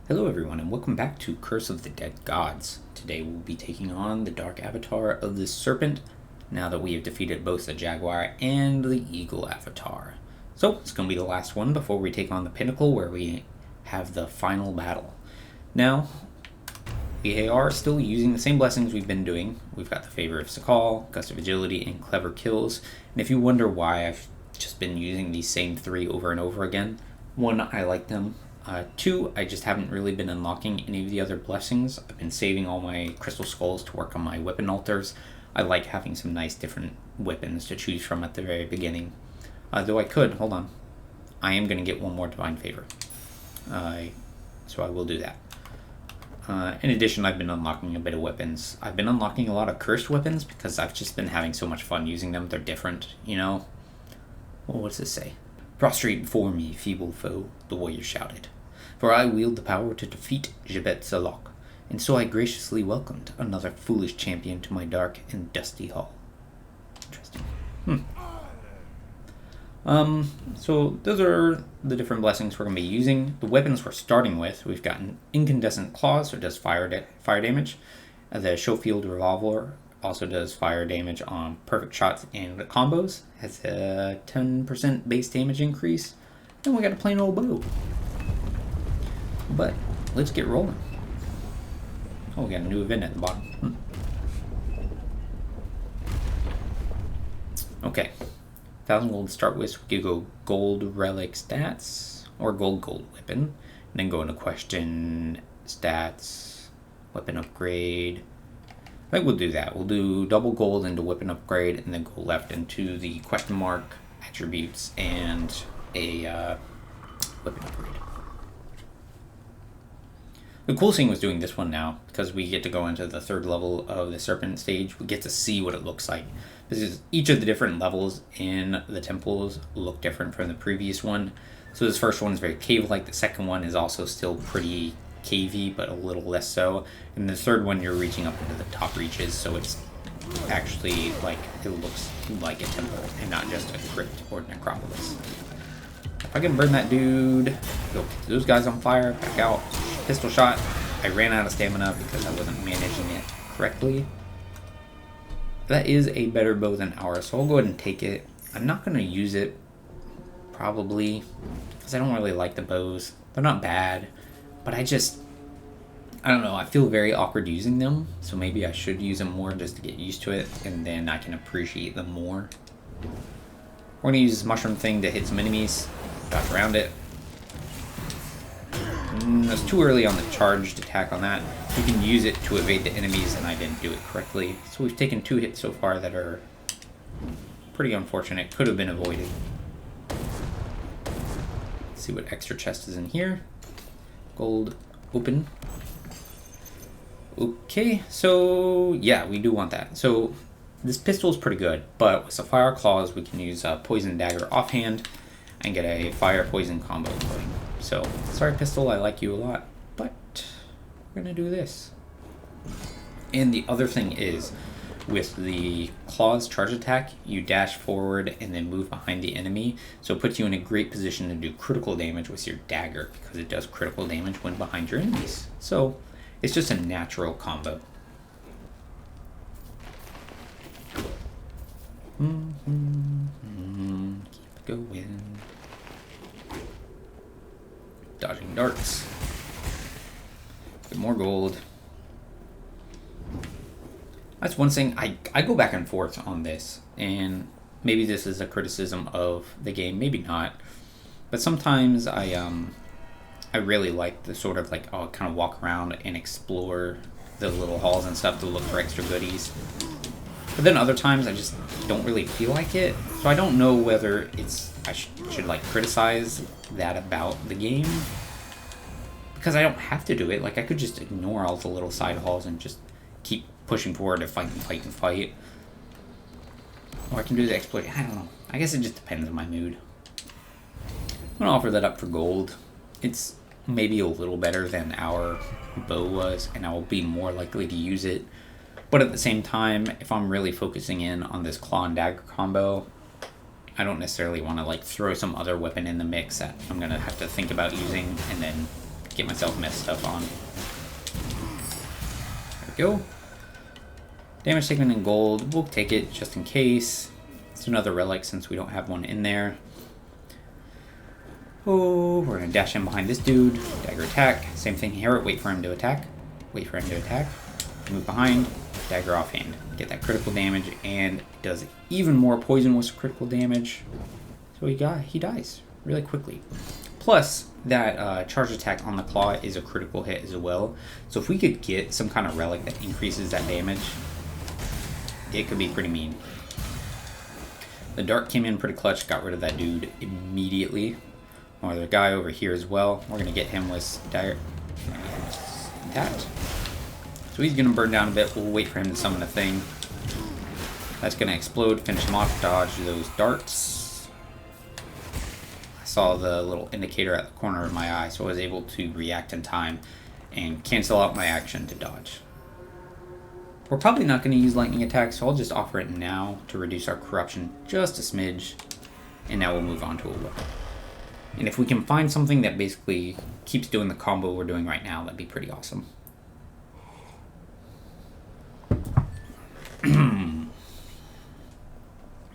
Hello everyone and welcome back to Curse of the Dead Gods. Today we'll be taking on the Dark Avatar of the Serpent, now that we have defeated both the Jaguar and the Eagle Avatar. So it's going to be the last one before we take on the Pinnacle, where we have the final battle. Now, we are still using the same blessings we've been doing. We've got the Favor of Sakal, Gust of Agility, and Clever Kills. And if you wonder why I've just been using these same three over and over again, one, I like them. Two, I just haven't really been unlocking any of the other blessings. I've been saving all my crystal skulls to work on my weapon altars. I like having some nice different weapons to choose from at the very beginning. Though I could, hold on. I am going to get one more Divine Favor. So I will do that. In addition, I've been unlocking a bit of weapons. I've been unlocking a lot of cursed weapons because I've just been having so much fun using them. They're different, you know? Well, what's this say? Prostrate before me, feeble foe, the warrior shouted. For I wield the power to defeat Jabet Zalok, and so I graciously welcomed another foolish champion to my dark and dusty hall. Interesting. So those are the different blessings we're going to be using. The weapons we're starting with, we've got an Incandescent Claws, so it does fire damage. The Schofield Revolver also does fire damage on perfect shots and combos. Has a 10% base damage increase. And we got a plain old bow. But let's get rolling. Oh, we got a new event at the bottom. Okay. 1,000 gold to start with. We could go gold relic stats or gold weapon. And then go into question stats, weapon upgrade. I think we'll do that. We'll do double gold into weapon upgrade and then go left into the question mark, attributes, and a weapon upgrade. The coolest thing was doing this one now, because we get to go into the third level of the Serpent stage. We get to see what it looks like. Because each of the different levels in the temples look different from the previous one. So this first one is very cave-like. The second one is also still pretty cavey, but a little less so. And the third one, you're reaching up into the top reaches, so it's actually like, it looks like a temple and not just a crypt or necropolis. If I can burn that dude, go get those guys on fire, back out, pistol shot. I ran out of stamina because I wasn't managing it correctly. That is a better bow than ours, so I'll go ahead and take it. I'm not going to use it, probably, because I don't really like the bows. They're not bad, but I don't know, I feel very awkward using them, so maybe I should use them more just to get used to it, and then I can appreciate them more. We're going to use this mushroom thing to hit some enemies, dodge around it. It's too early on the charged attack on that. You can use it to evade the enemies, and I didn't do it correctly. So we've taken 2 hits so far that are pretty unfortunate. Could have been avoided. Let's see what extra chest is in here. Gold open. Okay, so yeah, we do want that. So this pistol is pretty good, but with Sapphire Claws, we can use Poison Dagger offhand and get a fire poison combo going. So, sorry pistol, I like you a lot, but we're gonna do this. And the other thing is, with the Claws charge attack, you dash forward and then move behind the enemy, so it puts you in a great position to do critical damage with your dagger, because it does critical damage when behind your enemies. So, it's just a natural combo. Keep going. Dodging darts. Get more gold. That's one thing. I go back and forth on this, and maybe this is a criticism of the game, maybe not. But sometimes I really like the sort of like, I'll kind of walk around and explore the little halls and stuff to look for extra goodies. But then other times I just don't really feel like it. So I don't know whether I should like criticize that about the game, because I don't have to do it. Like, I could just ignore all the little side halls and just keep pushing forward to fight and fight and fight. Or I can do the exploit. I don't know. I guess it just depends on my mood. I'm gonna offer that up for gold. It's maybe a little better than our bow was, and I will be more likely to use it. But at the same time, if I'm really focusing in on this claw and dagger combo, I don't necessarily want to like throw some other weapon in the mix that I'm going to have to think about using and then to get myself messed up on. There we go. Damage taken in gold. We'll take it just in case. It's another relic since we don't have one in there. Oh, we're going to dash in behind this dude. Dagger attack. Same thing here. Wait for him to attack. Wait for him to attack. Move behind. Dagger offhand. Get that critical damage, and it does even more poison with critical damage. So he dies really quickly. Plus, that charge attack on the claw is a critical hit as well. So if we could get some kind of relic that increases that damage, it could be pretty mean. The dart came in pretty clutch, got rid of that dude immediately. Or the guy over here as well. We're going to get him with dagger. That. So he's going to burn down a bit. We'll wait for him to summon a thing. That's going to explode, finish him off, dodge those darts. I saw the little indicator at the corner of my eye, so I was able to react in time and cancel out my action to dodge. We're probably not going to use lightning attack, so I'll just offer it now to reduce our corruption just a smidge. And now we'll move on to a weapon. And if we can find something that basically keeps doing the combo we're doing right now, that'd be pretty awesome.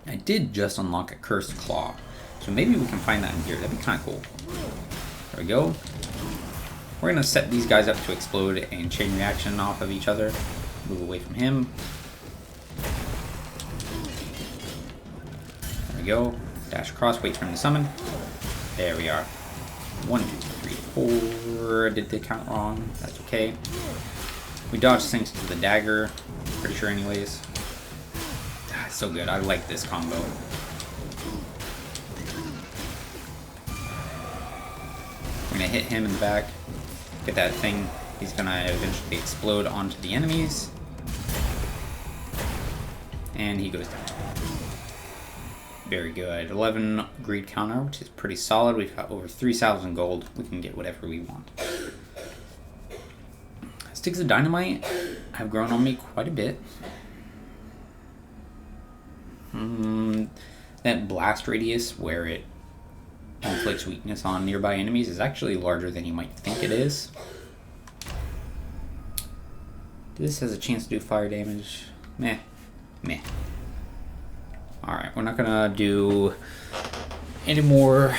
I did just unlock a cursed claw, so maybe we can find that in here. That'd be kind of cool. There we go. We're going to set these guys up to explode and chain reaction off of each other. Move away from him. There we go. Dash across, wait for him to summon. There we are. 1, 2, 3, 4. Did the count wrong? That's okay. We dodged things to the dagger. Pretty sure anyways. Ah, so good. I like this combo. We're going to hit him in the back. Get that thing. He's going to eventually explode onto the enemies. And he goes down. Very good. 11 greed counter, which is pretty solid. We've got over 3,000 gold. We can get whatever we want. Sticks of dynamite have grown on me quite a bit. That blast radius where it inflicts weakness on nearby enemies is actually larger than you might think it is. This has a chance to do fire damage. Meh. Meh. Alright, we're not gonna do any more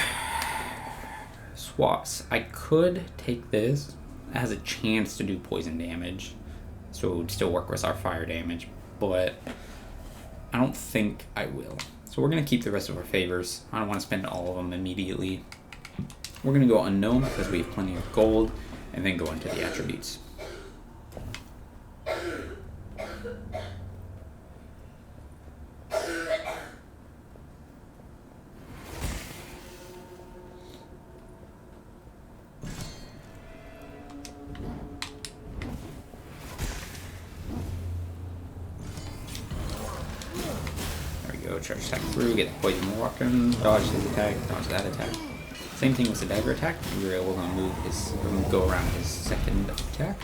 swaps. I could take this. It has a chance to do poison damage, so it would still work with our fire damage, but I don't think I will. So we're gonna keep the rest of our favors. I don't want to spend all of them immediately. We're gonna go unknown because we have plenty of gold, and then go into the attributes. Charge attack through, get the poison walking, dodge his attack, dodge that attack. Same thing with the dagger attack. We were able to move go around his second attack.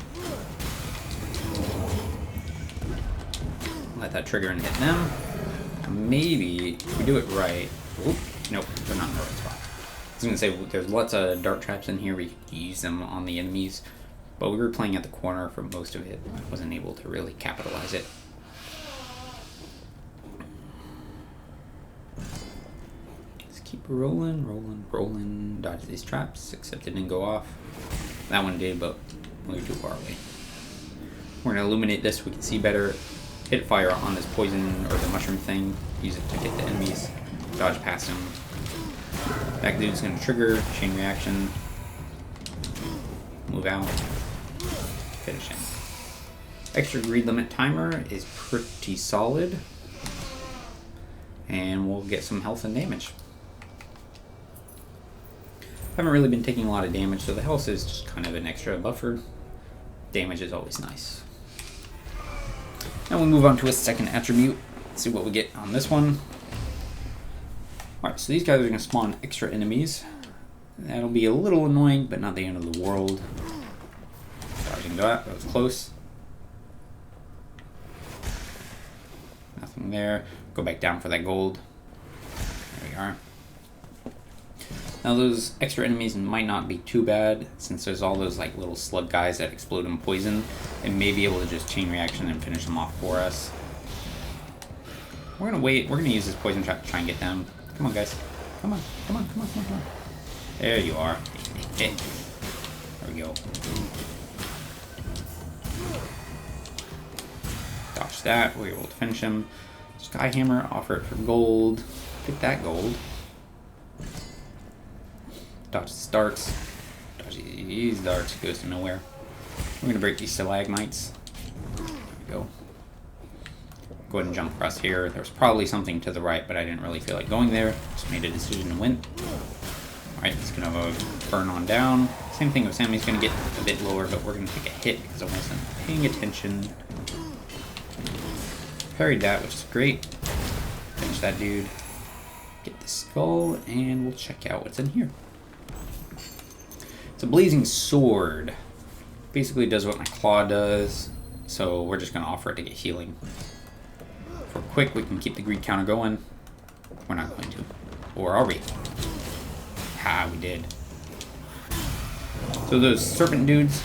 Let that trigger and hit them. Maybe if we do it right. Oop, nope, they're not in the right spot. I was gonna say there's lots of dart traps in here. We could use them on the enemies, but we were playing at the corner for most of it. I wasn't able to really capitalize it. Keep rolling, dodge these traps, except it didn't go off. That one did, but we were too far away. We're going to illuminate this so we can see better. Hit fire on this poison or the mushroom thing. Use it to get the enemies. Dodge past him. That dude's going to trigger, chain reaction. Move out. Finish him. Extra greed limit timer is pretty solid. And we'll get some health and damage. Haven't really been taking a lot of damage, so the health is just kind of an extra buffer. Damage is always nice. Now we move on to a second attribute. Let's see what we get on this one. Alright, so these guys are going to spawn extra enemies. That'll be a little annoying, but not the end of the world. Dodging that was close. Nothing there. Go back down for that gold. There we are. Now those extra enemies might not be too bad, since there's all those like little slug guys that explode in poison, and may be able to just chain reaction and finish them off for us. We're gonna wait. We're gonna use this poison trap to try and get them. Come on, guys. Come on. Come on. Come on. Come on. Come on. There you are. There we go. Dodge that. We're able to finish him. Skyhammer. Offer it for gold. Get that gold. Dodge the darts. Dodge these darts. Goes to nowhere. We're gonna break these stalagmites. There we go. Go ahead and jump across here. There's probably something to the right, but I didn't really feel like going there. Just made a decision to win. Alright, it's gonna burn on down. Same thing with Sammy's gonna get a bit lower, but we're gonna take a hit because I wasn't paying attention. Parried that, which is great. Finish that dude. Get the skull, and we'll check out what's in here. It's a blazing sword. Basically does what my claw does, so we're just gonna offer it to get healing. For quick, we can keep the greed counter going. We're not going to. Or are we? Ha, we did. So those serpent dudes,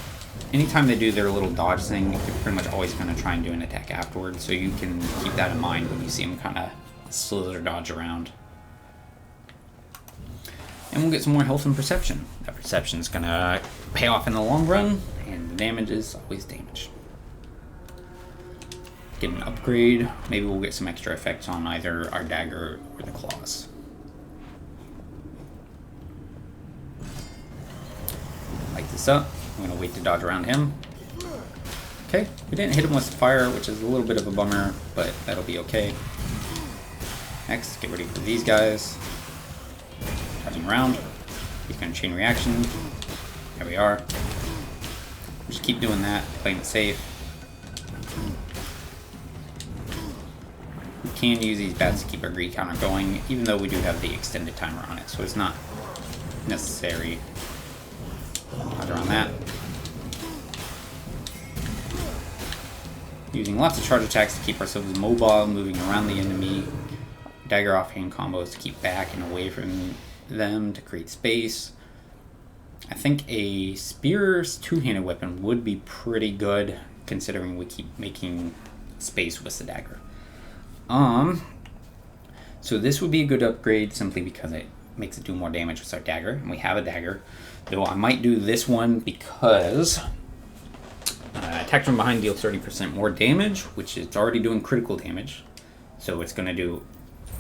anytime they do their little dodge thing, they're pretty much always going to try and do an attack afterwards. So you can keep that in mind when you see them kind of slither dodge around. And we'll get some more health and perception. That perception is going to pay off in the long run, and the damage is always damage. Get an upgrade. Maybe we'll get some extra effects on either our dagger or the claws. Light this up. I'm going to wait to dodge around him. Okay, we didn't hit him with fire, which is a little bit of a bummer, but that'll be okay. Next, get ready for these guys. Dodging around. He's going to chain reaction. There we are. Just keep doing that, playing it safe. We can use these bats to keep our greed counter going, even though we do have the extended timer on it, so it's not necessary. Dodge around that. Using lots of charge attacks to keep ourselves mobile, moving around the enemy. Dagger offhand combos to keep back and away from them to create space. I think a spear's two-handed weapon would be pretty good, considering we keep making space with the dagger. So this would be a good upgrade simply because it makes it do more damage with our dagger, and we have a dagger. Though I might do this one because attack from behind deals 30% more damage, which it's already doing critical damage. So it's going to do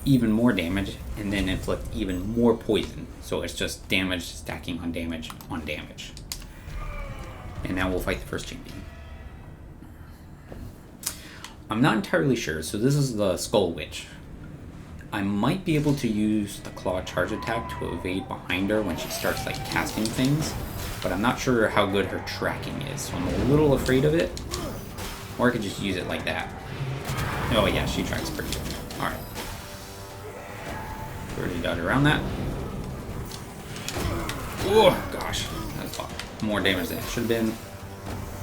even more damage and then inflict even more poison. So it's just damage stacking on damage on damage. And now we'll fight the first champion. I'm not entirely sure, so this is the Skull Witch. I might be able to use the claw charge attack to evade behind her when she starts like casting things, but I'm not sure how good her tracking is, so I'm a little afraid of it. Or I could just use it like that. Oh yeah, she tracks pretty good. Alright. Already dodge around that. Oh gosh, that's a lot more damage than it should have been.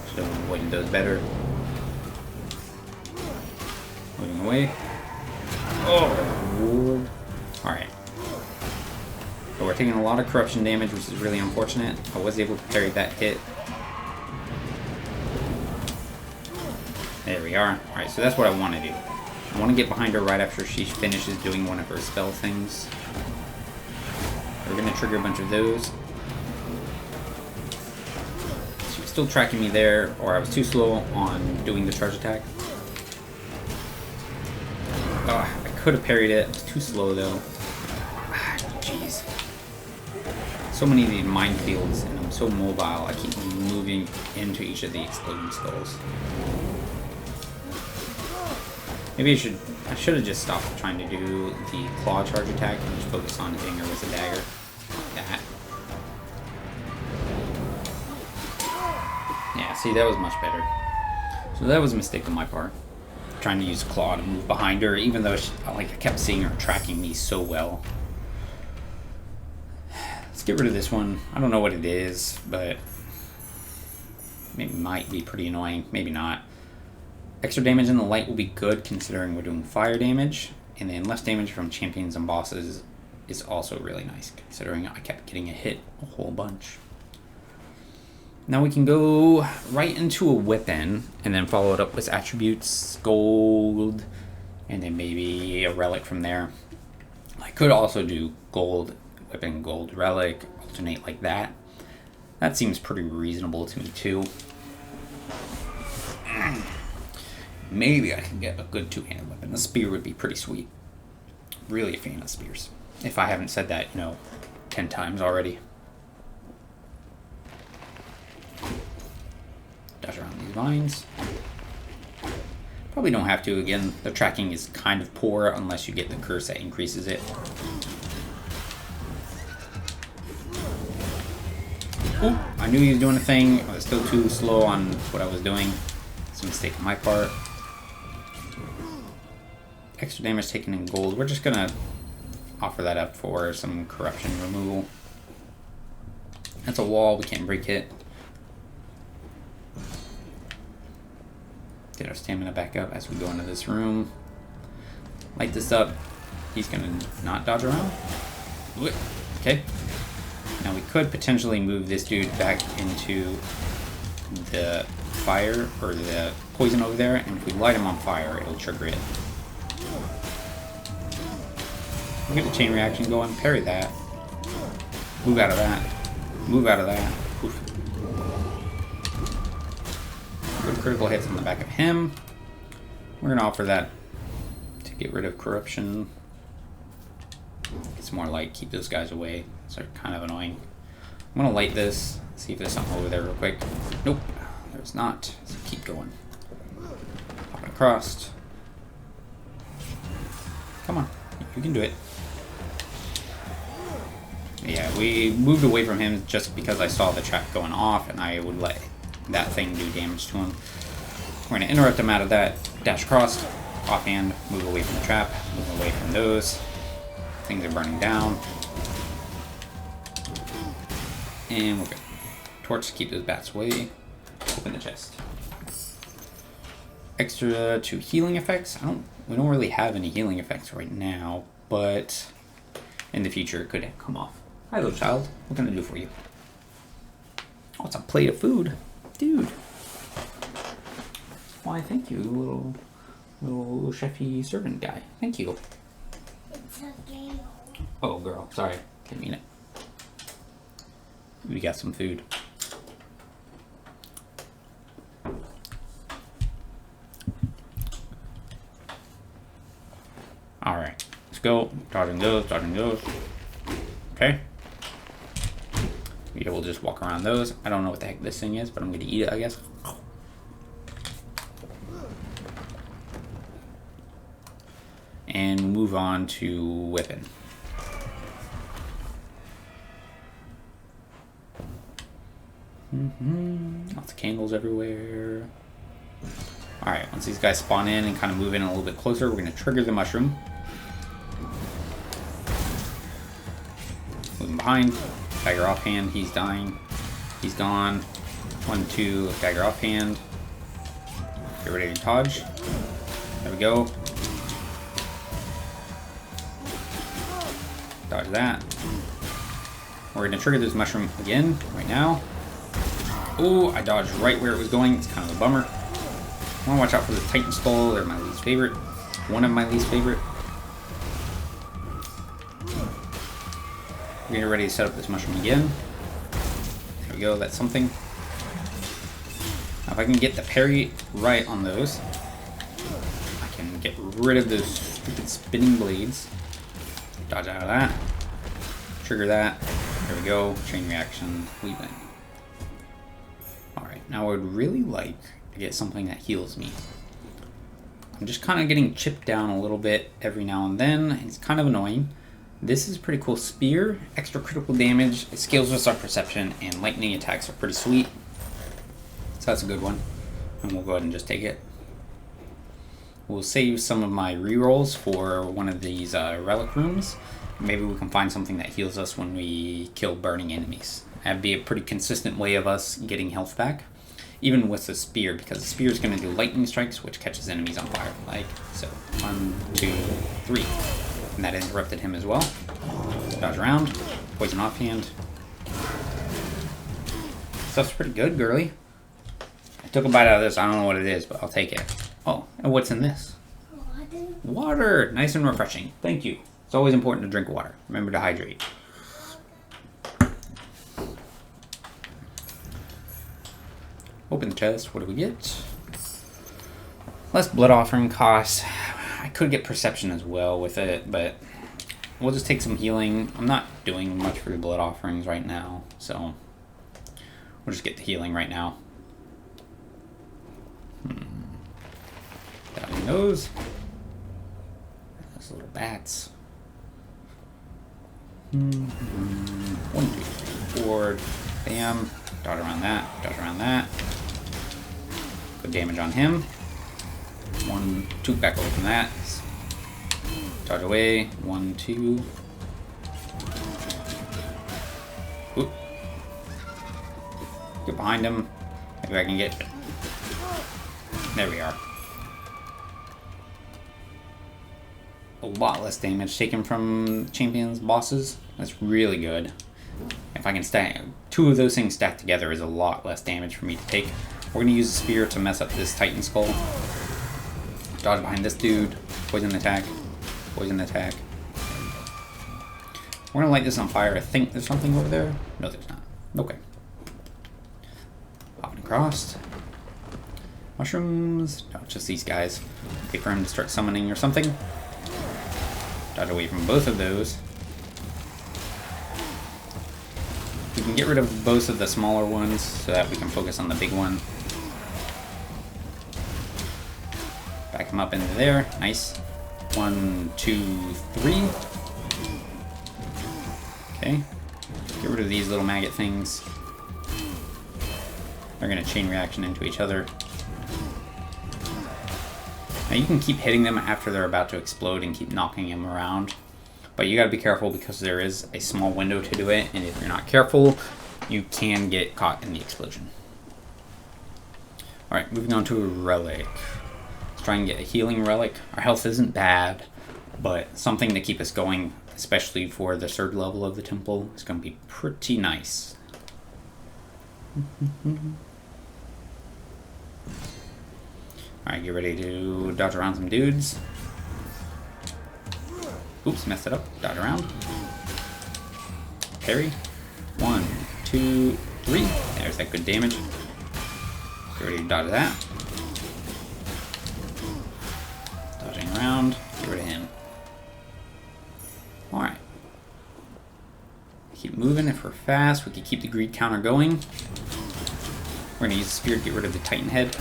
Should have avoided those better. Moving away. Oh, alright. So we're taking a lot of corruption damage, which is really unfortunate. I was able to parry that hit. There we are. Alright, so that's what I want to do. I want to get behind her right after she finishes doing one of her spell things. We're going to trigger a bunch of those. She was still tracking me there, or I was too slow on doing the charge attack. I could have parried it. It was too slow though. Jeez. So many of these minefields, and I'm so mobile. I keep moving into each of the exploding skulls. Maybe I should have just stopped trying to do the claw charge attack and just focus on hitting her with a dagger. Like that. Yeah, see, that was much better. So that was a mistake on my part. Trying to use claw to move behind her, even though I kept seeing her tracking me so well. Let's get rid of this one. I don't know what it is, but it might be pretty annoying. Maybe not. Extra damage in the light will be good considering we're doing fire damage, and then less damage from champions and bosses is also really nice, considering I kept getting a hit a whole bunch. Now we can go right into a weapon, and then follow it up with attributes, gold, and then maybe a relic from there. I could also do gold weapon, gold relic, alternate like that. That seems pretty reasonable to me too. Maybe I can get a good two-handed weapon. The spear would be pretty sweet. Really a fan of spears. If I haven't said that, 10 times already. Dodge around these vines. Probably don't have to. Again, the tracking is kind of poor unless you get the curse that increases it. Ooh, I knew he was doing a thing. I was still too slow on what I was doing. It's a mistake on my part. Extra damage taken in gold. We're just gonna offer that up for some corruption removal. That's a wall. We can't break it. Get our stamina back up as we go into this room. Light this up. He's gonna not dodge around. Okay. Now we could potentially move this dude back into the fire or the poison over there, and if we light him on fire, it'll trigger it. We'll get the chain reaction going, parry that. Move out of that. Move out of that. Oof. Good critical hits on the back of him. We're gonna offer that to get rid of corruption. Get some more light, keep those guys away. They're kind of annoying. I'm gonna light this, see if there's something over there real quick. Nope, there's not. So keep going. Popping across. Come on, you can do it. Yeah, we moved away from him just because I saw the trap going off and I would let that thing do damage to him. We're gonna interrupt him out of that. Dash across, offhand, move away from the trap, move away from those. Things are burning down. And we're good. Torch to keep those bats away. Open the chest. Extra 2 healing effects. We don't really have any healing effects right now, but in the future it could come off. Hi, little child. What can I do for you? Oh, it's a plate of food, dude. Why, thank you, little chefy servant guy. Thank you. It's a game. Oh, girl. Sorry. Didn't mean it. We got some food. Alright. Let's go. Dodging those, dodging those. Okay. Yeah, we'll just walk around those. I don't know what the heck this thing is, but I'm going to eat it, I guess. And move on to weapon. Lots of candles everywhere. Alright, once these guys spawn in and kind of move in a little bit closer, we're going to trigger the mushroom. Moving behind. Dagger offhand, he's dying. He's gone. 1, 2, dagger offhand. Get ready to dodge. There we go. Dodge that. We're going to trigger this mushroom again, right now. Oh, I dodged right where it was going. It's kind of a bummer. I want to watch out for the Titan Skull. They're my least favorite. One of my least favorite. We're getting ready to set up this mushroom again. There we go, that's something. Now if I can get the parry right on those, I can get rid of those stupid spinning blades. Dodge out of that. Trigger that. There we go. Chain reaction. We win. Alright, now I would really like to get something that heals me. I'm just kind of getting chipped down a little bit every now and then. It's kind of annoying. This is a pretty cool spear. Extra critical damage. It scales with our perception, and lightning attacks are pretty sweet. So that's a good one. And we'll go ahead and just take it. We'll save some of my rerolls for one of these relic rooms. Maybe we can find something that heals us when we kill burning enemies. That'd be a pretty consistent way of us getting health back. Even with the spear, because the spear is going to do lightning strikes, which catches enemies on fire. Like so. 1, 2, 3. And that interrupted him as well. Dodge around. Poison offhand. Stuff's pretty good, girly. I took a bite out of this. I don't know what it is, but I'll take it. Oh, and what's in this? Water. Water. Nice and refreshing. Thank you. It's always important to drink water. Remember to hydrate. Open the chest. What do we get? Less blood offering costs. I could get perception as well with it, but we'll just take some healing. I'm not doing much for the blood offerings right now, so we'll just get the healing right now. Down those. Those little bats. 1, 2, 3, 4. Bam. Dodge around that. Dodge around that. Good damage on him. 1, 2. Back away from that. Dodge away. 1, 2. Oop. Get behind him. Maybe I can get. There we are. A lot less damage taken from champions bosses. That's really good. If I can stack 2 of those things stacked together is a lot less damage for me to take. We're gonna use the spear to mess up this Titan skull. Dodge behind this dude. Poison attack. Poison attack. We're gonna light this on fire. I think there's something over there. No, there's not. Okay. Popping across. Mushrooms. No, just these guys. Wait for him to start summoning or something. Dodge away from both of those. We can get rid of both of the smaller ones so that we can focus on the big one. Back him up into there. Nice. 1, 2, 3. Okay. Get rid of these little maggot things. They're going to chain reaction into each other. Now you can keep hitting them after they're about to explode and keep knocking them around. But you gotta be careful because there is a small window to do it, and if you're not careful, you can get caught in the explosion. Alright, moving on to a relic. Let's try and get a healing relic. Our health isn't bad, but something to keep us going, especially for the 3rd level of the temple, is gonna be pretty nice. Alright, get ready to dodge around some dudes. Oops, messed it up. Dodge around. Parry. 1, 2, 3. There's that good damage. Get ready to dodge that. Dodging around. Get rid of him. Alright. Keep moving. If we're fast, we can keep the greed counter going. We're going to use the spear to get rid of the Titan head.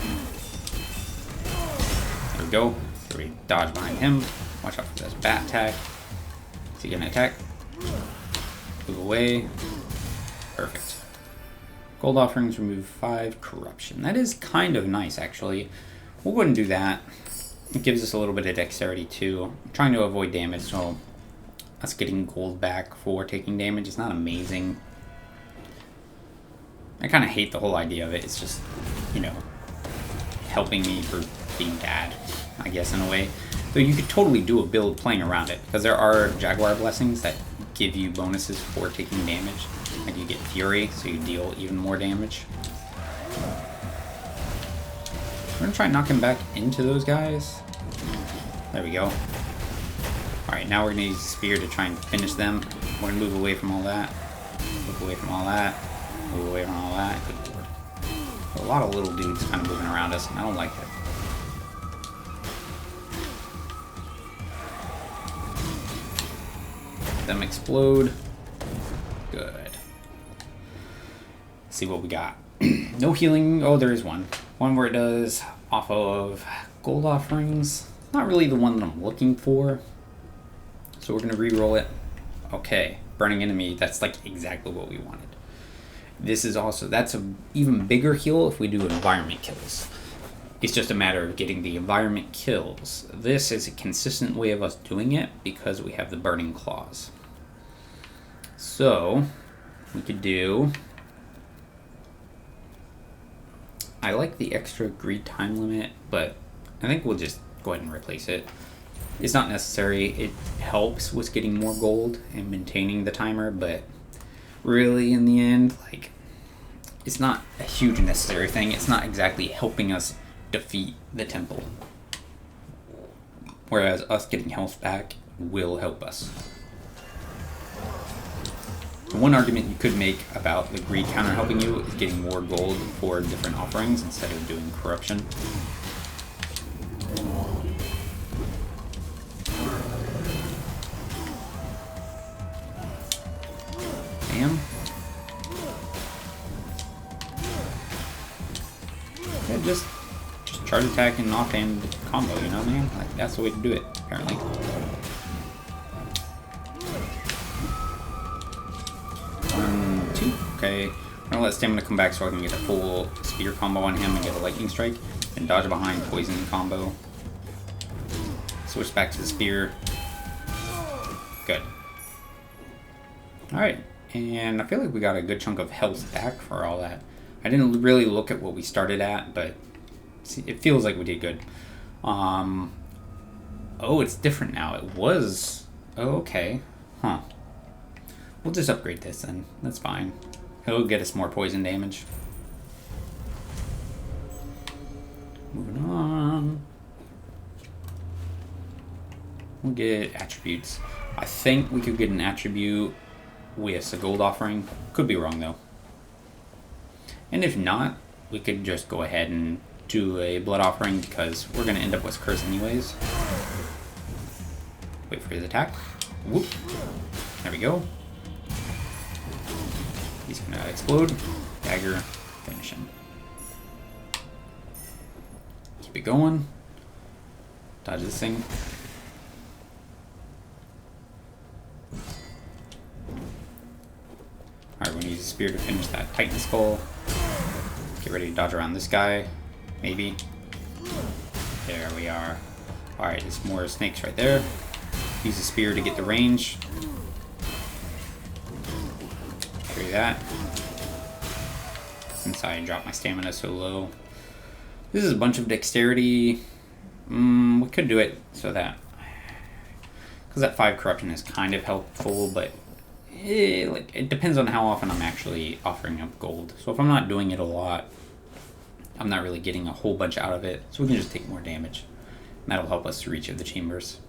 There we go. Get ready to dodge behind him. Watch out for this bat attack. Is he gonna attack? Move away. Perfect. Gold offerings remove 5 corruption. That is kind of nice, actually. We'll go ahead and do that. It gives us a little bit of dexterity, too. I'm trying to avoid damage, so us getting gold back for taking damage is not amazing. I kind of hate the whole idea of it. It's just, you know, helping me for being bad, I guess, in a way. So you could totally do a build playing around it, because there are Jaguar blessings that give you bonuses for taking damage. Like you get Fury, so you deal even more damage. We're going to try and knock him back into those guys. There we go. Alright, now we're going to use the spear to try and finish them. We're going to move away from all that. Move away from all that. Move away from all that. Good lord. A lot of little dudes kind of moving around us, and I don't like it. Them explode. Good. Let's see what we got. No healing. Oh, there is one. One where it does off of gold offerings. Not really the one that I'm looking for. So we're going to re-roll it. Okay. Burning enemy. That's like exactly what we wanted. This is also, that's an even bigger heal if we do environment kills. It's just a matter of getting the environment kills. This is a consistent way of us doing it because we have the burning claws. So, we could do... I like the extra greed time limit, but I think we'll just go ahead and replace it. It's not necessary. It helps with getting more gold and maintaining the timer, but really in the end, like, it's not a huge necessary thing. It's not exactly helping us defeat the temple. Whereas us getting health back will help us. One argument you could make about the greed counter helping you is getting more gold for different offerings instead of doing corruption. Damn. Yeah, just charge attack and offhand combo, you know, man? Like, that's the way to do it, apparently. Okay, I'm gonna let stamina come back so I can get a full spear combo on him and get a lightning strike, and dodge behind poison combo. Switch back to the spear. Good. Alright, and I feel like we got a good chunk of health back for all that. I didn't really look at what we started at, but it feels like we did good. Oh, it's different now. It was... Oh, okay. Huh. We'll just upgrade this then. That's fine. It'll get us more poison damage. Moving on. We'll get attributes. I think we could get an attribute with a gold offering. Could be wrong though. And if not, we could just go ahead and do a blood offering because we're going to end up with curse anyways. Wait for his attack. Whoop. There we go. He's going to explode. Dagger. Finish him. Keep it going. Dodge this thing. Alright, we're going to use a spear to finish that Titan skull. Get ready to dodge around this guy. Maybe. There we are. Alright, there's more snakes right there. Use the spear to get the range. Carry that. Since I dropped my stamina so low. This is a bunch of dexterity. We could do it so that... Because that 5 corruption is kind of helpful, but... it depends on how often I'm actually offering up gold. So if I'm not doing it a lot, I'm not really getting a whole bunch out of it. So we can just take more damage. And that'll help us through each of the chambers.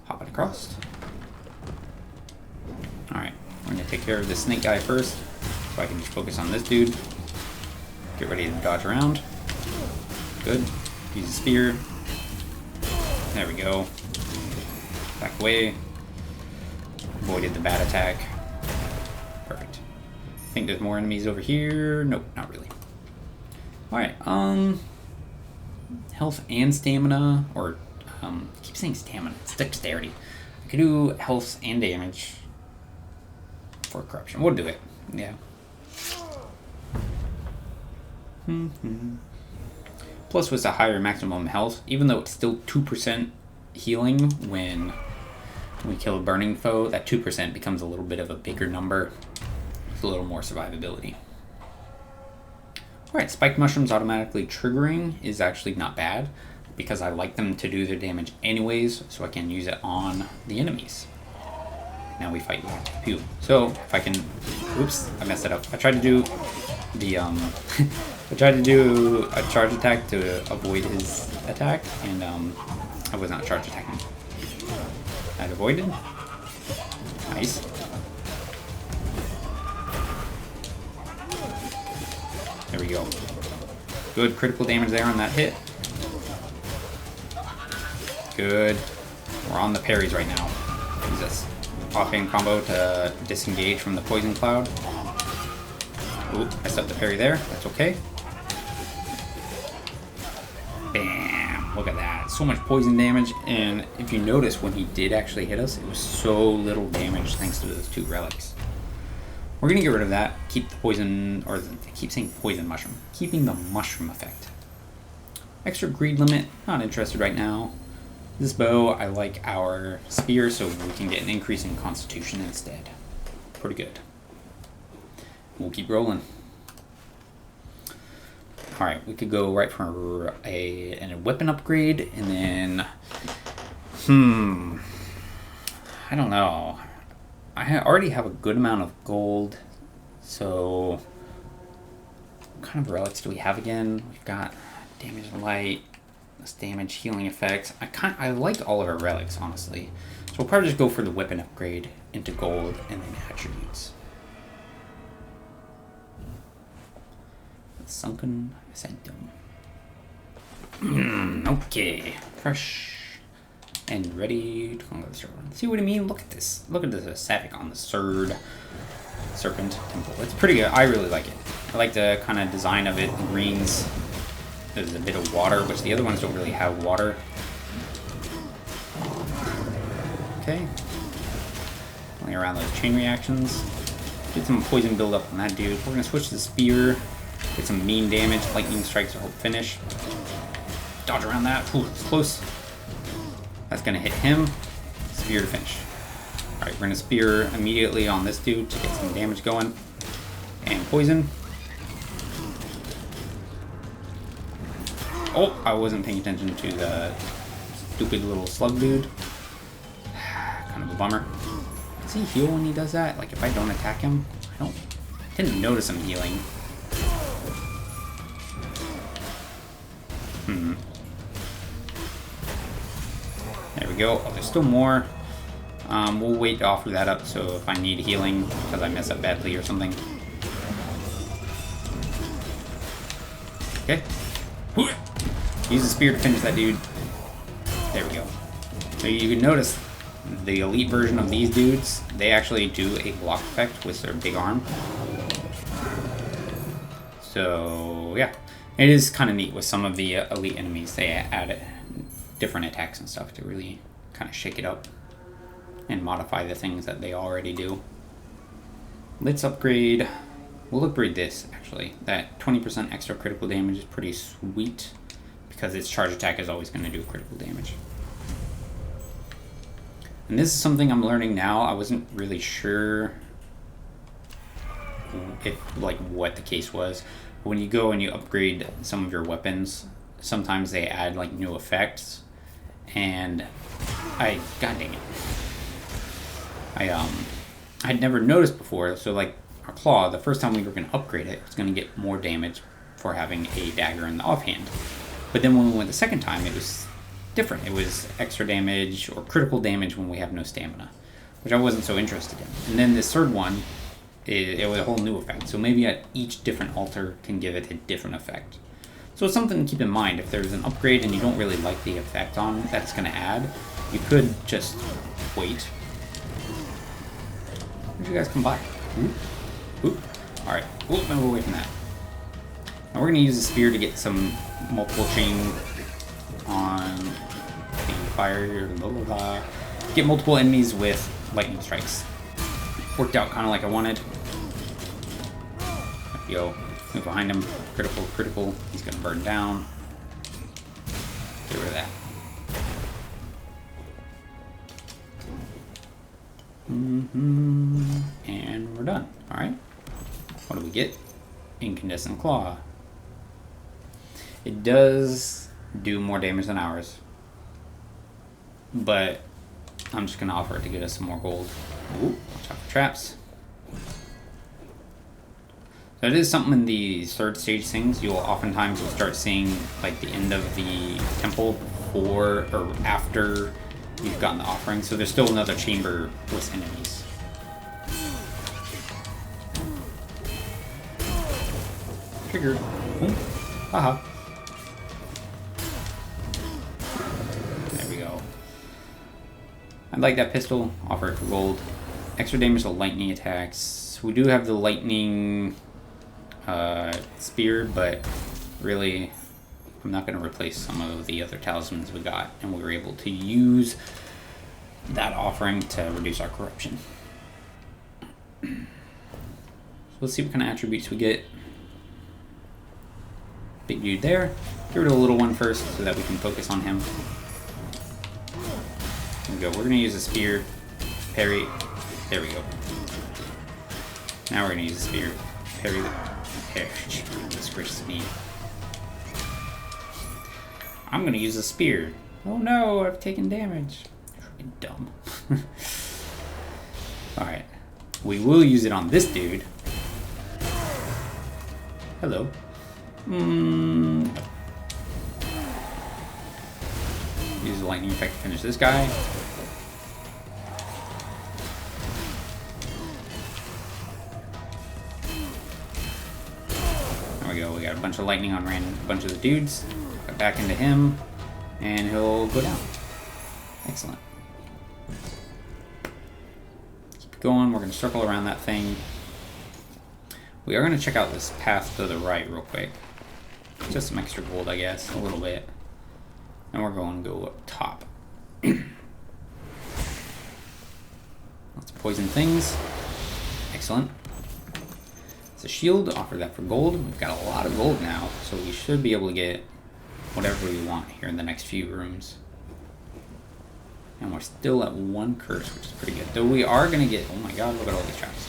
Hop it across. Alright, we're going to take care of this snake guy first. So I can just focus on this dude. Get ready to dodge around. Good. Use a spear. There we go. Back away. Avoided the bad attack. Perfect. I think there's more enemies over here. Nope, not really. Alright, health and stamina, or, I keep saying stamina, it's dexterity. I could do health and damage for corruption. We'll do it, yeah. Plus, with a higher maximum health, even though it's still 2% healing when we kill a burning foe, that 2% becomes a little bit of a bigger number. It's a little more survivability. Alright, spiked mushrooms automatically triggering is actually not bad because I like them to do their damage anyways, so I can use it on the enemies. Now we fight more. Pew. So if I can, oops, I messed it up. I tried to do the I tried to do a charge attack to avoid his attack, and I was not charge attacking. That avoided. Nice. There we go. Good critical damage there on that hit. Good. We're on the parries right now. Use this offhand combo to disengage from the poison cloud. Ooh, I stepped the parry there. That's okay. Bam! Look at that. So much poison damage. And if you notice, when he did actually hit us, it was so little damage thanks to those 2 relics. We're going to get rid of that. Keep the poison, or I keep saying poison mushroom. Keeping the mushroom effect. Extra greed limit. Not interested right now. This bow, I like our spear, so we can get an increase in constitution instead. Pretty good. We'll keep rolling. Alright, we could go right for a weapon upgrade, and then... I don't know. I already have a good amount of gold, so... What kind of relics do we have again? We've got damage and light, less damage, healing effects. I like all of our relics, honestly. So we'll probably just go for the weapon upgrade into gold and then attributes. Sunken Sanctum. Okay. Fresh and ready to conquer the serpent. See what I mean? Look at this. Look at this Savic on the Serpent Temple. It's pretty good. I really like it. I like the kind of design of it. The greens. There's a bit of water, which the other ones don't really have water. Okay. Playing around those chain reactions. Get some poison buildup on that dude. We're going to switch to the spear. Get some mean damage. Lightning strikes to help finish. Dodge around that. Ooh, it's close. That's going to hit him. Spear to finish. Alright, we're going to spear immediately on this dude to get some damage going. And poison. Oh, I wasn't paying attention to the stupid little slug dude. Kind of a bummer. Does he heal when he does that? Like, if I don't attack him? I didn't notice him healing. There we go. Oh, there's still more. We'll wait to offer that up, so if I need healing because I mess up badly or something. Okay. Use the spear to finish that dude. There we go. So you can notice the elite version of these dudes, they actually do a block effect with their big arm. So, yeah. It is kind of neat with some of the elite enemies. They add different attacks and stuff to really kind of shake it up and modify the things that they already do. Let's upgrade. We'll upgrade this, actually. That 20% extra critical damage is pretty sweet because its charge attack is always going to do critical damage. And this is something I'm learning now. I wasn't really sure if, what the case was. When you go and you upgrade some of your weapons, sometimes they add new effects, and god dang it, I'd never noticed before. So our claw, the first time we were going to upgrade it, it's going to get more damage for having a dagger in the offhand. But then when we went the second time, it was different. It was extra damage or critical damage when we have no stamina, which I wasn't so interested in. And then this third one, it was a whole new effect. So maybe at each different altar can give it a different effect. So it's something to keep in mind. If there's an upgrade and you don't really like the effect on that it's going to add, you could just wait. Where'd you guys come by? Oop. Alright. Oop, move away from that. Now we're going to use the spear to get some multiple chain on the fire. Blah, blah, blah. Get multiple enemies with lightning strikes. Worked out kind of like I wanted. Yo, move behind him. Critical. He's gonna burn down. Get rid of that. And we're done. Alright. What do we get? Incandescent Claw. It does do more damage than ours. But I'm just gonna offer it to get us some more gold. Ooh, watch out for traps. So it is something in the third stage things. You'll start seeing the end of the temple before or after you've gotten the offering. So there's still another chamber with enemies. Triggered. Ooh. Haha. There we go. I like that pistol. Offer it for gold. Extra damage to lightning attacks. We do have the lightning spear, but really I'm not going to replace some of the other talismans we got, and we were able to use that offering to reduce our corruption. So let's see what kind of attributes we get. Big dude there. Get rid of the little one first so that we can focus on him. There we go. We're going to use a spear. Parry. There we go. Now we're going to use a spear. Parry. Jesus gracious me. I'm gonna use a spear. Oh no, I've taken damage. Freaking dumb. Alright. We will use it on this dude. Hello. Use the lightning effect to finish this guy. There we go. We got a bunch of lightning on a bunch of the dudes. Got back into him, and he'll go down. Excellent. Keep going. We're going to circle around that thing. We are going to check out this path to the right real quick. Just some extra gold, I guess. A little bit. And we're going to go up top. Lots of poison things. Excellent. It's a shield. Offer that for gold. We've got a lot of gold now, so we should be able to get whatever we want here in the next few rooms. And we're still at 1 curse, which is pretty good. Though we are going to get... Oh my god, look at all these traps.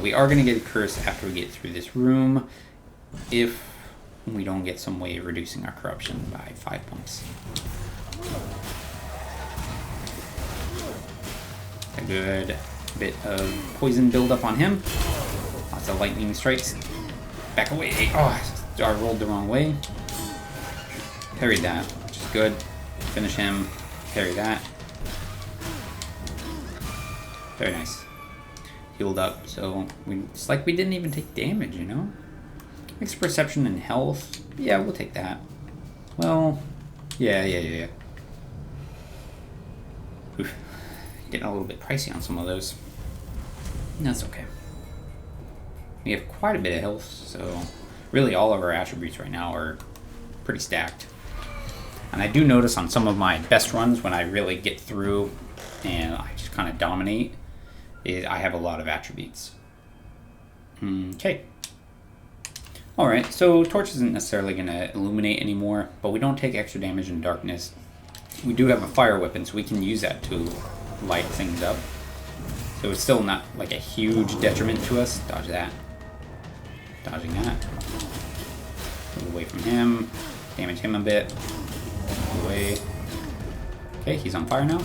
We are going to get a curse after we get through this room, if we don't get some way of reducing our corruption by 5 points. A good bit of poison buildup on him. Lots of lightning strikes. Back away. Oh, I rolled the wrong way. Parried that, which is good. Finish him. Parry that. Very nice. Healed up, so it's like we didn't even take damage, you know? Extra perception and health. Yeah, we'll take that. Well, yeah. Oof. Getting a little bit pricey on some of those. That's okay. We have quite a bit of health, so really all of our attributes right now are pretty stacked. And I do notice on some of my best runs, when I really get through and I just kind of dominate, I have a lot of attributes. Okay. Alright, so torch isn't necessarily going to illuminate anymore, but we don't take extra damage in darkness. We do have a fire weapon, so we can use that to light things up. So it's still not like a huge detriment to us. Dodge that. Dodging that. Move away from him. Damage him a bit. Move away. Okay, he's on fire now.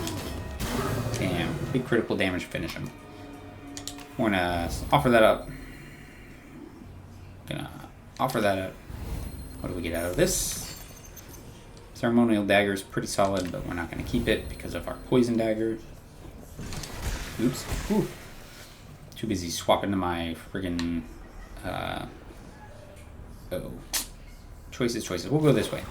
Damn, big critical damage, finish him. We're gonna offer that up. What do we get out of this? Ceremonial dagger is pretty solid, but we're not gonna keep it because of our poison dagger. Oops. Ooh. Too busy swapping to my friggin' Choices. We'll go this way.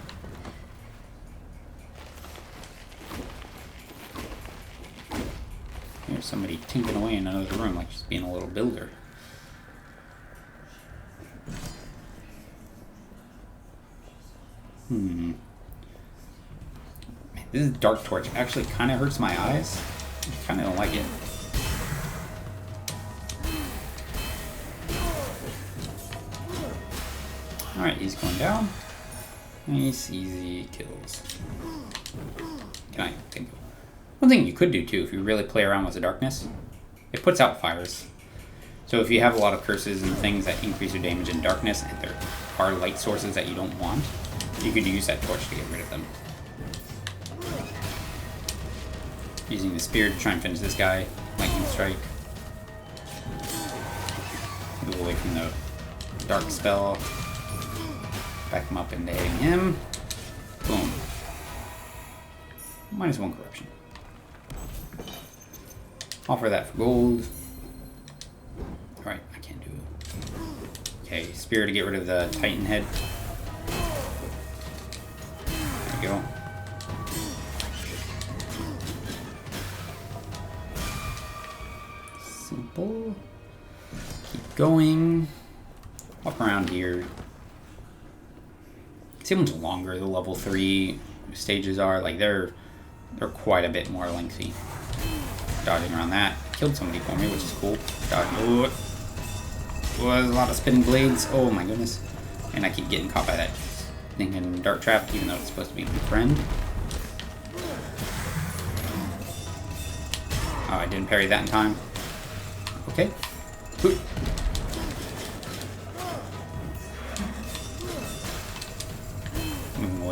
There's somebody tinking away in another room, like just being a little builder. Man, this is dark torch. Actually, kind of hurts my eyes. I kind of don't like it. Alright, he's going down. Nice, easy kills. Can I think? One thing you could do too, if you really play around with the darkness, it puts out fires. So if you have a lot of curses and things that increase your damage in darkness, and there are light sources that you don't want, you could use that torch to get rid of them. Using the spear to try and finish this guy. Lightning strike. Move away from the dark spell. Back him up into hitting him. Boom. -1 corruption. Offer that for gold. Alright, I can't do it. Okay, spear to get rid of the Titan head. There we go. Simple. Keep going. Up around here. See how much longer the level 3 stages are? Like they're quite a bit more lengthy. Dodging around that. Killed somebody for me, which is cool. Dodging. There's a lot of spinning blades. Oh my goodness. And I keep getting caught by that thinking dart trap, even though it's supposed to be my friend. Oh, I didn't parry that in time. Okay.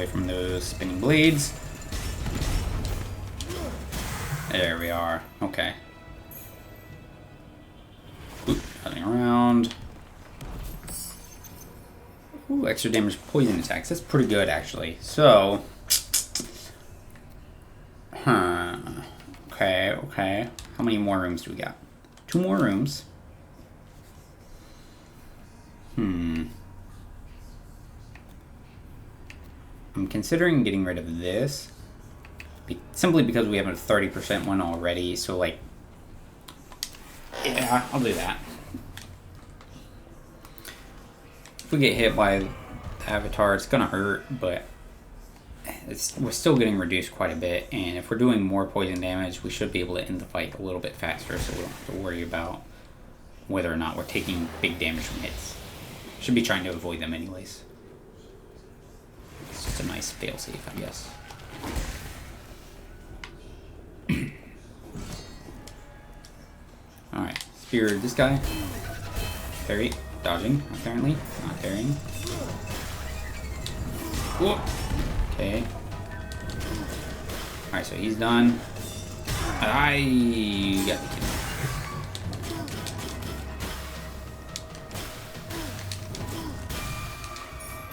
from those spinning blades. There we are. Okay. Ooh, running around. Ooh, extra damage poison attacks. That's pretty good, actually. So... Okay. How many more rooms do we got? 2 more rooms. I'm considering getting rid of this. Simply because we have a 30% one already. So, like... Yeah, I'll do that. If we get hit by the Avatar, it's gonna hurt, but... we're still getting reduced quite a bit, and if we're doing more poison damage, we should be able to end the fight a little bit faster, so we don't have to worry about whether or not we're taking big damage from hits. Should be trying to avoid them anyways. It's just a nice failsafe, I guess. Alright, spear this guy. Parry, dodging, apparently. Not parrying. Whoop! Okay. Alright, so he's done. I got the kill.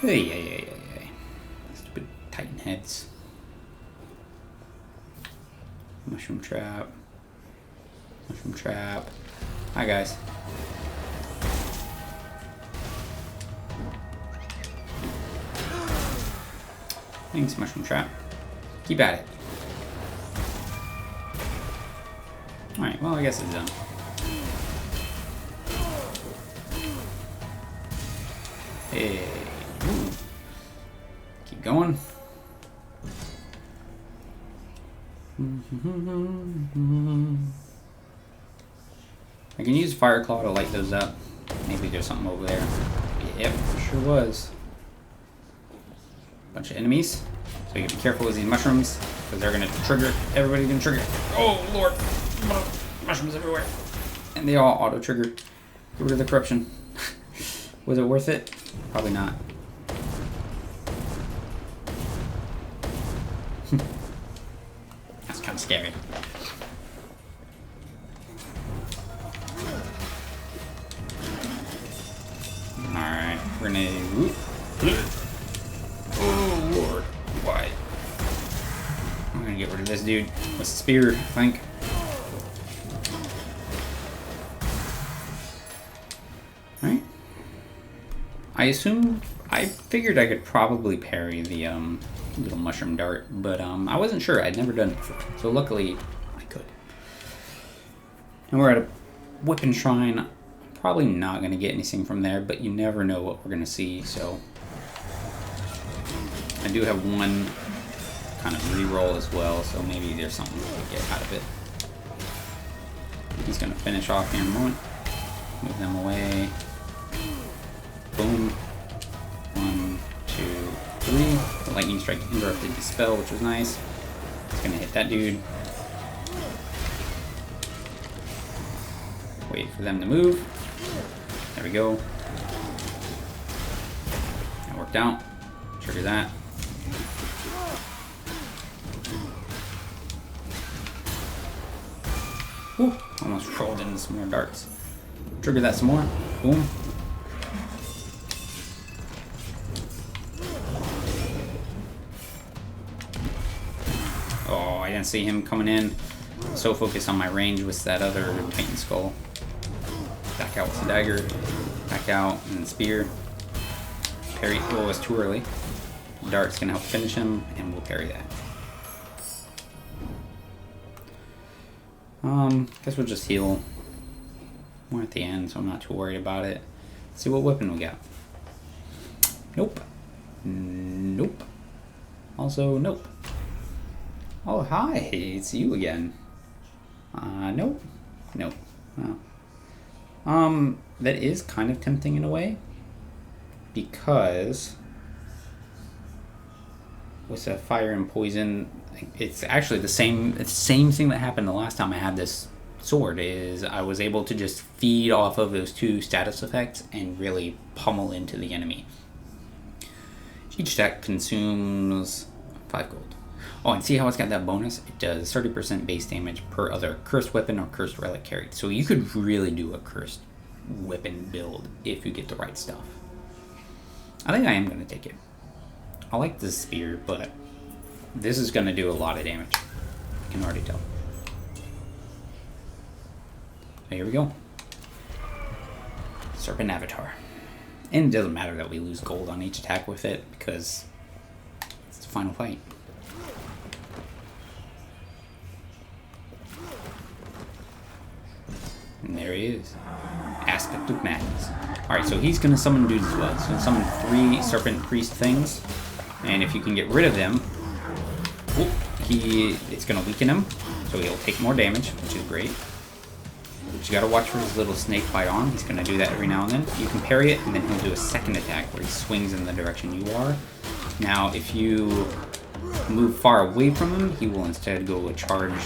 Hey. Stupid Titan heads. Mushroom trap. Mushroom trap. Hi, guys. Thanks, mushroom trap. Keep at it. Alright, well, I guess it's done. Hey. Ooh. Keep going. I can use Fire Claw to light those up. Maybe there's something over there. Yep, sure was. Bunch of enemies. So you gotta be careful with these mushrooms, because they're gonna trigger. Everybody's gonna trigger. Oh, Lord. Mushrooms everywhere. And they all auto-trigger. Get rid of the corruption. Was it worth it? Probably not. That's kind of scary. Alright, we're gonna... Whoop. Oh, Lord. Why? I'm gonna get rid of this dude with a spear, I think. Alright. I figured I could probably parry the little mushroom dart, but I wasn't sure. I'd never done it before. So luckily, I could. And we're at a Whipping Shrine. Probably not going to get anything from there, but you never know what we're going to see, so... I do have one kind of re-roll as well, so maybe there's something we can get out of it. He's going to finish off here in a moment. Move them away. Boom. 1, 2, 3. The lightning strike interrupted the spell, which was nice. It's going to hit that dude. Wait for them to move. There we go. That worked out. Trigger that. Whew, almost rolled into some more darts. Trigger that some more. Boom. Oh, I didn't see him coming in. So focused on my range with that other Titan skull. Back out with the dagger. Back out and the spear. Parry. Oh, it was too early. Dart's gonna help finish him, and we'll parry that. Guess we'll just heal. We're at the end, so I'm not too worried about it. Let's see what weapon we got. Nope. Nope. Also, nope. Oh, hi, it's you again. Nope. Nope. Oh. That is kind of tempting in a way. Because... with the fire and poison, it's actually the same thing that happened the last time I had this sword. Is I was able to just feed off of those 2 status effects and really pummel into the enemy. Each attack consumes 5 gold. Oh, and see how it's got that bonus? It does 30% base damage per other cursed weapon or cursed relic carried. So you could really do a cursed weapon build if you get the right stuff. I think I am going to take it. I like the spear, but this is going to do a lot of damage. I can already tell. So here we go. Serpent Avatar. And it doesn't matter that we lose gold on each attack with it, because it's the final fight. And there he is. Aspect of Madness. Alright, so he's going to summon dudes as well. He's going to summon 3 Serpent Priest things. And if you can get rid of them, it's going to weaken him. So he'll take more damage, which is great. But you got to watch for his little snake bite arm. He's going to do that every now and then. You can parry it, and then he'll do a second attack where he swings in the direction you are. Now, if you move far away from him, he will instead go a charge,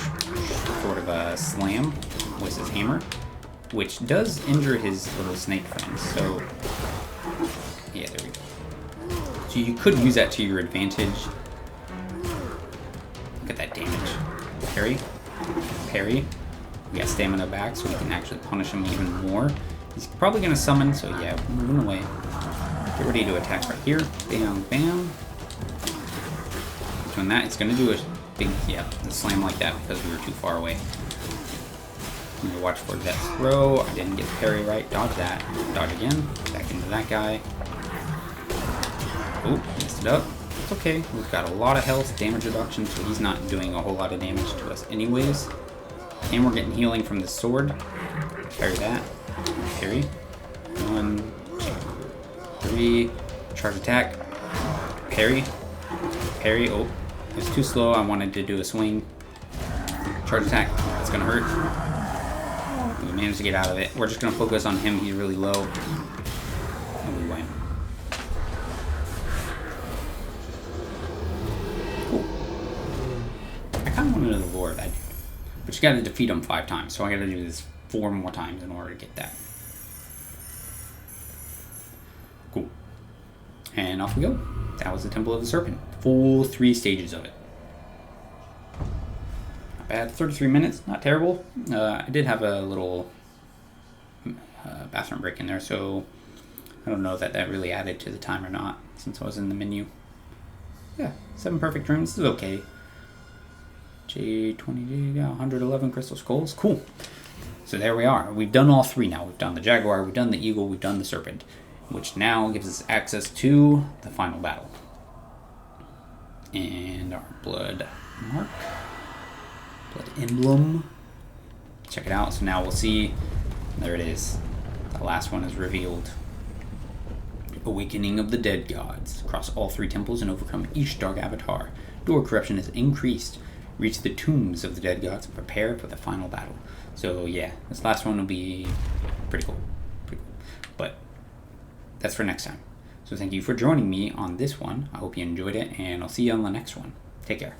sort of a slam with his hammer, which does injure his little snake friends. So, yeah, there we go. So you could use that to your advantage. Look at that damage. Parry. Parry. We got stamina back, so we can actually punish him even more. He's probably going to summon, so yeah, moving away. Get ready to attack right here. Bam, bam. Doing that, it's going to do a big, a slam like that because we were too far away. I'm going to watch for that throw. I didn't get the parry right. Dodge that. Dodge again. Back into that guy. Oh, messed it up. It's okay. We've got a lot of health, damage reduction, so he's not doing a whole lot of damage to us anyways. And we're getting healing from the sword. Parry that. Parry. 1, 2, 3. Charge attack. Parry. Parry. Oh, it's too slow. I wanted to do a swing. Charge attack. That's going to hurt. We managed to get out of it. We're just going to focus on him. He's really low. And we win. Cool. I kind of want to know the lore of that dude. But you gotta defeat him 5 times, so I gotta do this 4 more times in order to get that. Cool. And off we go. That was the Temple of the Serpent. Full 3 stages of it. Not bad. 33 minutes, not terrible. I did have a little bathroom break in there, so I don't know that really added to the time or not, since I was in the menu. Yeah, 7 perfect rooms. This is okay. J20, yeah, 111 crystal skulls. Cool. So there we are. We've done all 3 now. We've done the Jaguar, we've done the Eagle, we've done the Serpent, which now gives us access to the final battle. And our blood mark. Blood emblem. Check it out. So now we'll see. There it is. The last one is revealed. Awakening of the Dead Gods. Cross all 3 temples and overcome each dark avatar. Door corruption is increased. Reach the tombs of the dead gods and prepare for the final battle. So yeah, this last one will be pretty cool. But that's for next time. So thank you for joining me on this one. I hope you enjoyed it, and I'll see you on the next one. Take care.